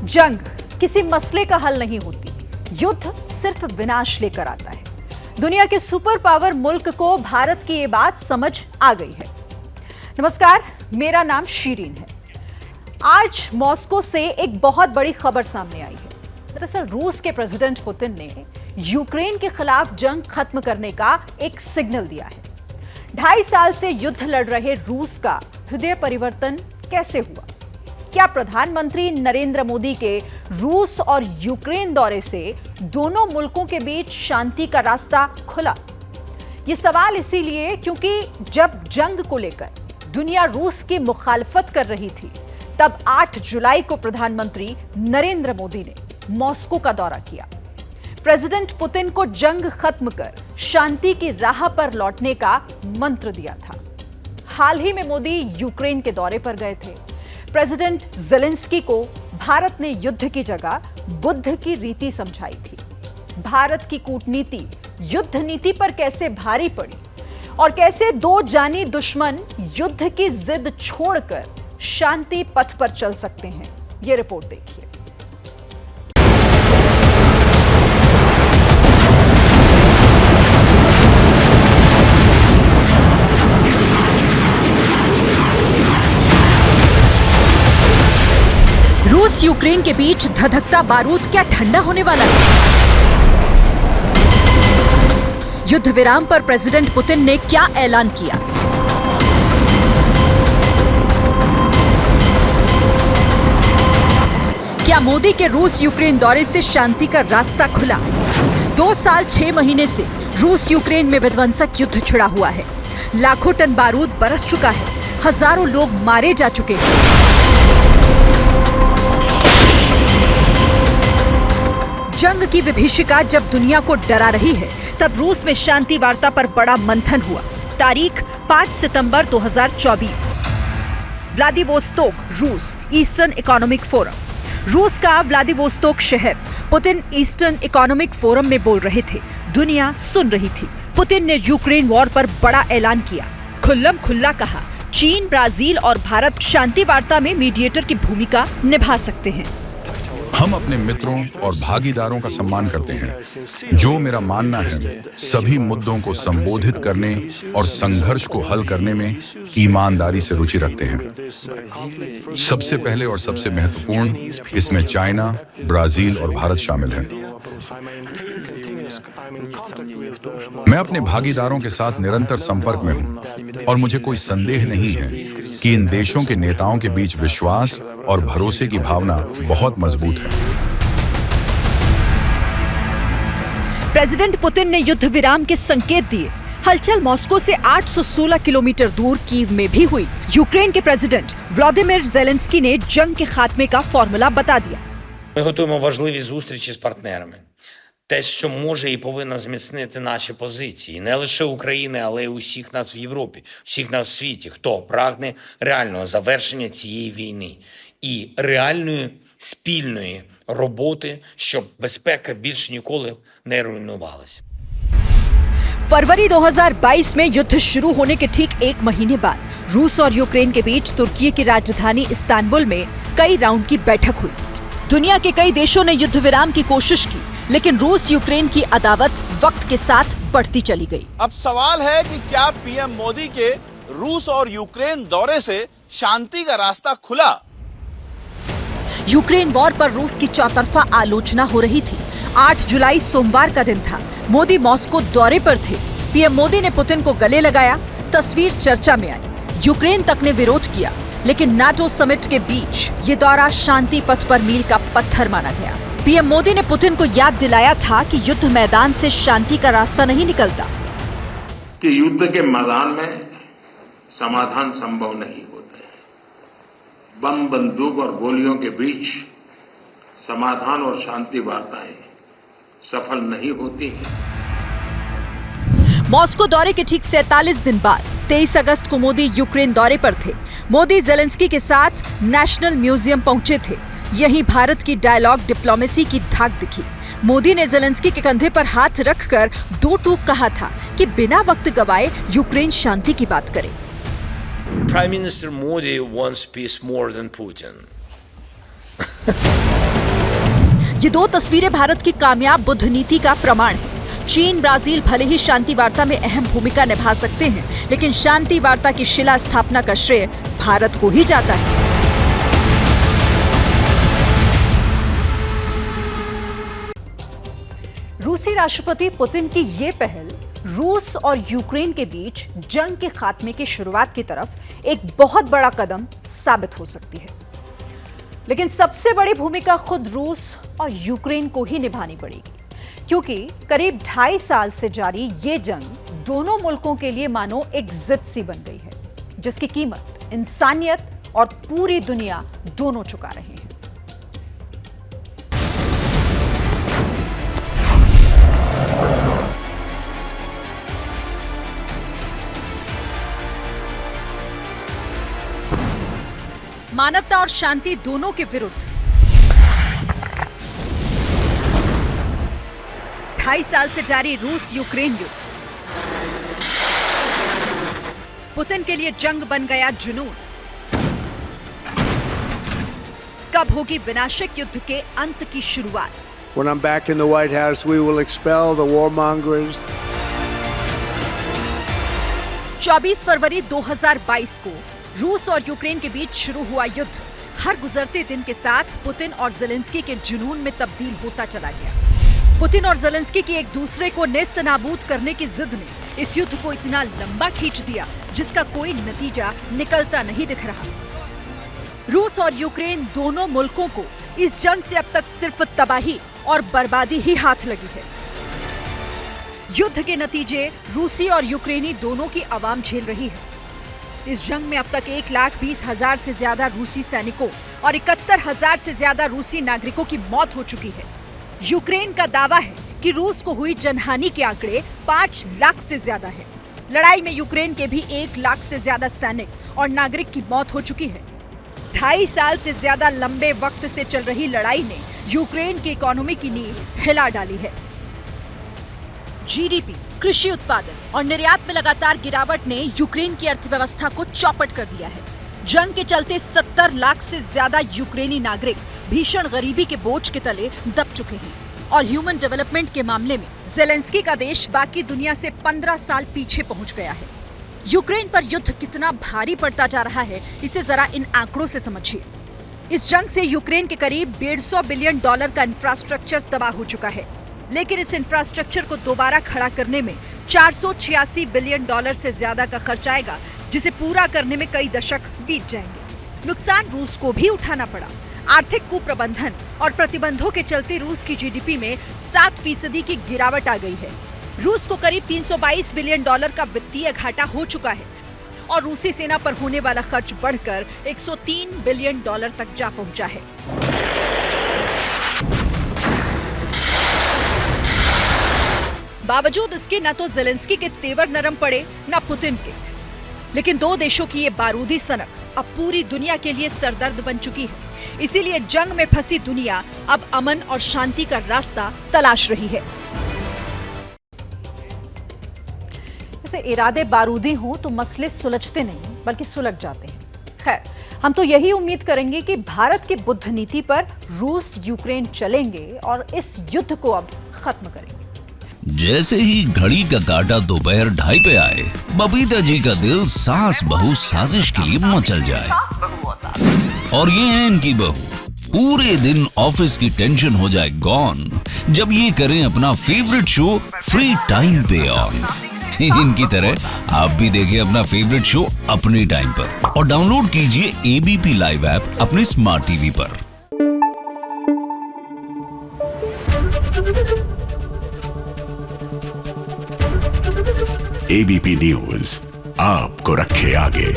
जंग किसी मसले का हल नहीं होती, युद्ध सिर्फ विनाश लेकर आता है। दुनिया के सुपर पावर मुल्क को भारत की ये बात समझ आ गई है। नमस्कार, मेरा नाम शीरीन है। आज मॉस्को से एक बहुत बड़ी खबर सामने आई है। दरअसल रूस के प्रेसिडेंट पुतिन ने यूक्रेन के खिलाफ जंग खत्म करने का एक सिग्नल दिया है। 2.5 साल से युद्ध लड़ रहे रूस का हृदय परिवर्तन कैसे हुआ? क्या प्रधानमंत्री नरेंद्र मोदी के रूस और यूक्रेन दौरे से दोनों मुल्कों के बीच शांति का रास्ता खुला? ये सवाल इसीलिए क्योंकि जब जंग को लेकर दुनिया रूस की मुखालफत कर रही थी, तब 8 जुलाई को प्रधानमंत्री नरेंद्र मोदी ने मॉस्को का दौरा किया। प्रेसिडेंट पुतिन को जंग खत्म कर शांति की राह पर लौटने का मंत्र दिया था। हाल ही में मोदी यूक्रेन के दौरे पर गए थे। प्रेसिडेंट ज़ेलेंस्की को भारत ने युद्ध की जगह बुद्ध की रीति समझाई थी। भारत की कूटनीति युद्ध नीति पर कैसे भारी पड़ी और कैसे दो जानी दुश्मन युद्ध की जिद छोड़कर शांति पथ पर चल सकते हैं, ये रिपोर्ट देखिए। रूस यूक्रेन के बीच धधकता बारूद क्या ठंडा होने वाला है? युद्ध विराम पर प्रेसिडेंट पुतिन ने क्या ऐलान किया? क्या मोदी के रूस यूक्रेन दौरे से शांति का रास्ता खुला? 2 साल 6 महीने से रूस यूक्रेन में विध्वंसक युद्ध छिड़ा हुआ है। लाखों टन बारूद बरस चुका है। हजारों लोग मारे जा चुके हैं। जंग की विभीषिका जब दुनिया को डरा रही है, तब रूस में शांति वार्ता पर बड़ा मंथन हुआ। तारीख 5 सितंबर 2024। व्लादिवोस्तोक, रूस, ईस्टर्न इकोनॉमिक फोरम। रूस का व्लादिवोस्तोक शहर पुतिन ईस्टर्न इकोनॉमिक फोरम में बोल रहे थे। दुनिया सुन रही थी। पुतिन ने यूक्रेन वॉर पर बड़ा ऐलान किया। खुल्लम खुल्ला कहा, चीन, ब्राजील और भारत शांति वार्ता में मीडिएटर की भूमिका निभा सकते हैं। हम अपने मित्रों और भागीदारों का सम्मान करते हैं, जो मेरा मानना है सभी मुद्दों को संबोधित करने और संघर्ष को हल करने में ईमानदारी से रुचि रखते हैं। सबसे पहले और सबसे महत्वपूर्ण, इसमें चाइना, ब्राजील और भारत शामिल हैं। मैं अपने भागीदारों के साथ निरंतर संपर्क में हूं और मुझे कोई संदेह नहीं है कि इन देशों के नेताओं के बीच विश्वास और भरोसे की भावना बहुत मजबूत है। प्रेसिडेंट पुतिन ने युद्ध विराम के संकेत दिए। हलचल मॉस्को से 816 किलोमीटर दूर कीव में भी हुई। यूक्रेन के प्रेसिडेंट व्लादिमीर ज़ेलेंस्की ने जंग के खात्मे का फॉर्मूला बता दिया। Ми готуємо важливі зустрічі з партнерами. Те, що може і повинно зміцнити наші позиції, не лише України, але й усіх нас в Європі, усіх нас в світі, хто прагне реального завершення цієї війни і реальної спільної роботи, щоб безпека більше ніколи не руйнувалась. फरवरी 2022 में युद्ध शुरू होने के ठीक 1 महीने बाद रूस और यूक्रेन के बीच तुर्की की राजधानी इस्तांबुल में कई राउंड की बैठक हुई। दुनिया के कई देशों ने युद्ध विराम की कोशिश की, लेकिन रूस यूक्रेन की अदावत वक्त के साथ बढ़ती चली गई। अब सवाल है कि क्या पीएम मोदी के रूस और यूक्रेन दौरे से शांति का रास्ता खुला? यूक्रेन वॉर पर रूस की चौतरफा आलोचना हो रही थी। 8 जुलाई सोमवार का दिन था। मोदी मॉस्को दौरे पर थे। पीएम मोदी ने पुतिन को गले लगाया। तस्वीर चर्चा में आई। यूक्रेन तक ने विरोध किया, लेकिन नाटो समिट के बीच ये दौरा शांति पथ पर मील का पत्थर माना गया। पीएम मोदी ने पुतिन को याद दिलाया था कि युद्ध मैदान से शांति का रास्ता नहीं निकलता, कि युद्ध के मैदान में समाधान संभव नहीं होता है। बम, बंदूक और गोलियों के बीच समाधान और शांति वार्ताएं सफल नहीं होती हैं। मॉस्को दौरे के ठीक 47 दिन बाद 23 अगस्त को मोदी यूक्रेन दौरे पर थे। मोदी ज़ेलेंस्की के साथ नेशनल म्यूजियम पहुंचे थे। यहीं भारत की डायलॉग डिप्लोमेसी की धाक दिखी। मोदी ने ज़ेलेंस्की के कंधे पर हाथ रखकर 2 टूक कहा था कि बिना वक्त गवाए यूक्रेन शांति की बात करे। Prime Minister Modi wants peace more than Putin. ये दो तस्वीरें भारत की कामयाब बुद्ध नीति का प्रमाण है। चीन, ब्राजील भले ही शांति वार्ता में अहम भूमिका निभा सकते हैं, लेकिन शांति वार्ता की शिला स्थापना का श्रेय भारत को ही जाता है। रूसी राष्ट्रपति पुतिन की ये पहल रूस और यूक्रेन के बीच जंग के खात्मे की शुरुआत की तरफ एक बहुत बड़ा कदम साबित हो सकती है। लेकिन सबसे बड़ी भूमिका खुद रूस और यूक्रेन को ही निभानी पड़ेगी, क्योंकि करीब 2.5 साल से जारी ये जंग दोनों मुल्कों के लिए मानो एक जिद सी बन गई है, जिसकी कीमत इंसानियत और पूरी दुनिया दोनों चुका रहे हैं। मानवता और शांति दोनों के विरुद्ध 2.5 साल से जारी रूस यूक्रेन युद्ध पुतिन के लिए जंग बन गया जुनून। कब होगी विनाशक युद्ध के अंत की शुरुआत? When I'm back in the White House, we will expel the warmongers. 24 फरवरी 2022 को रूस और यूक्रेन के बीच शुरू हुआ युद्ध हर गुजरते दिन के साथ पुतिन और ज़ेलेंस्की के जुनून में तब्दील होता चला गया। पुतिन और ज़ेलेंस्की की एक दूसरे को नेस्त नाबूद करने की जिद ने इस युद्ध को इतना लंबा खींच दिया जिसका कोई नतीजा निकलता नहीं दिख रहा। रूस और यूक्रेन दोनों मुल्कों को इस जंग से अब तक सिर्फ तबाही और बर्बादी ही हाथ लगी है। युद्ध के नतीजे रूसी और यूक्रेनी दोनों की आवाम झेल रही है। इस जंग में अब तक 1,20,000 से ज्यादा रूसी सैनिकों और 71,000 से ज्यादा रूसी नागरिकों की मौत हो चुकी है। यूक्रेन का दावा है कि रूस को हुई जनहानि के आंकड़े 5 लाख से ज्यादा है। लड़ाई में यूक्रेन के भी 1 लाख से ज्यादा सैनिक और नागरिक की मौत हो चुकी है। 2.5 साल से ज्यादा लंबे वक्त से चल रही लड़ाई ने यूक्रेन की इकोनॉमी की नींव हिला डाली है। जीडीपी, कृषि उत्पादन और निर्यात में लगातार गिरावट ने यूक्रेन की अर्थव्यवस्था को चौपट कर दिया है। जंग के चलते 70 लाख से ज्यादा यूक्रेनी नागरिक भीषण गरीबी के बोझ के तले दब चुके हैं और ह्यूमन डेवलपमेंट के मामले में ज़ेलेंस्की का देश बाकी दुनिया से 15 साल पीछे पहुंच गया है। यूक्रेन पर युद्ध कितना भारी पड़ता जा रहा है, इसे जरा इन आंकड़ों से समझिए। इस जंग से यूक्रेन के करीब $150 बिलियन का इंफ्रास्ट्रक्चर तबाह हो चुका है, लेकिन इस इंफ्रास्ट्रक्चर को दोबारा खड़ा करने में $486 बिलियन से ज्यादा का खर्च आएगा, जिसे पूरा करने में कई दशक बीत जाएंगे। नुकसान रूस को भी उठाना पड़ा। आर्थिक कुप्रबंधन और प्रतिबंधों के चलते रूस की जीडीपी में 7% की गिरावट आ गई है। रूस को करीब $322 बिलियन का वित्तीय घाटा हो चुका है और रूसी सेना पर होने वाला खर्च बढ़कर $103 बिलियन तक जा पहुंचा है। बावजूद इसके न तो ज़ेलेंस्की के तेवर नरम पड़े न पुतिन के, लेकिन दो देशों की ये बारूदी सनक अब पूरी दुनिया के लिए सरदर्द बन चुकी है। इसीलिए जंग में फंसी दुनिया अब अमन और शांति का रास्ता तलाश रही है। जैसे इरादे बारूदी हों तो मसले सुलझते नहीं बल्कि सुलझ जाते हैं। खैर, हम तो यही उम्मीद करेंगे कि भारत की बुद्ध नीति पर रूस यूक्रेन चलेंगे और इस युद्ध को अब खत्म करेंगे। जैसे ही घड़ी का काटा दोपहर 2:30 पे आए, बबीता जी का दिल सास बहू साजिश के लिए मचल जाए। और ये है इनकी बहू, पूरे दिन ऑफिस की टेंशन हो जाए गॉन जब ये करें अपना फेवरेट शो फ्री टाइम पे ऑन। इनकी तरह आप भी देखिए अपना फेवरेट शो अपने टाइम पर और डाउनलोड कीजिए एबीपी लाइव ऐप अपने स्मार्ट टीवी पर। एबीपी न्यूज आपको रखे आगे।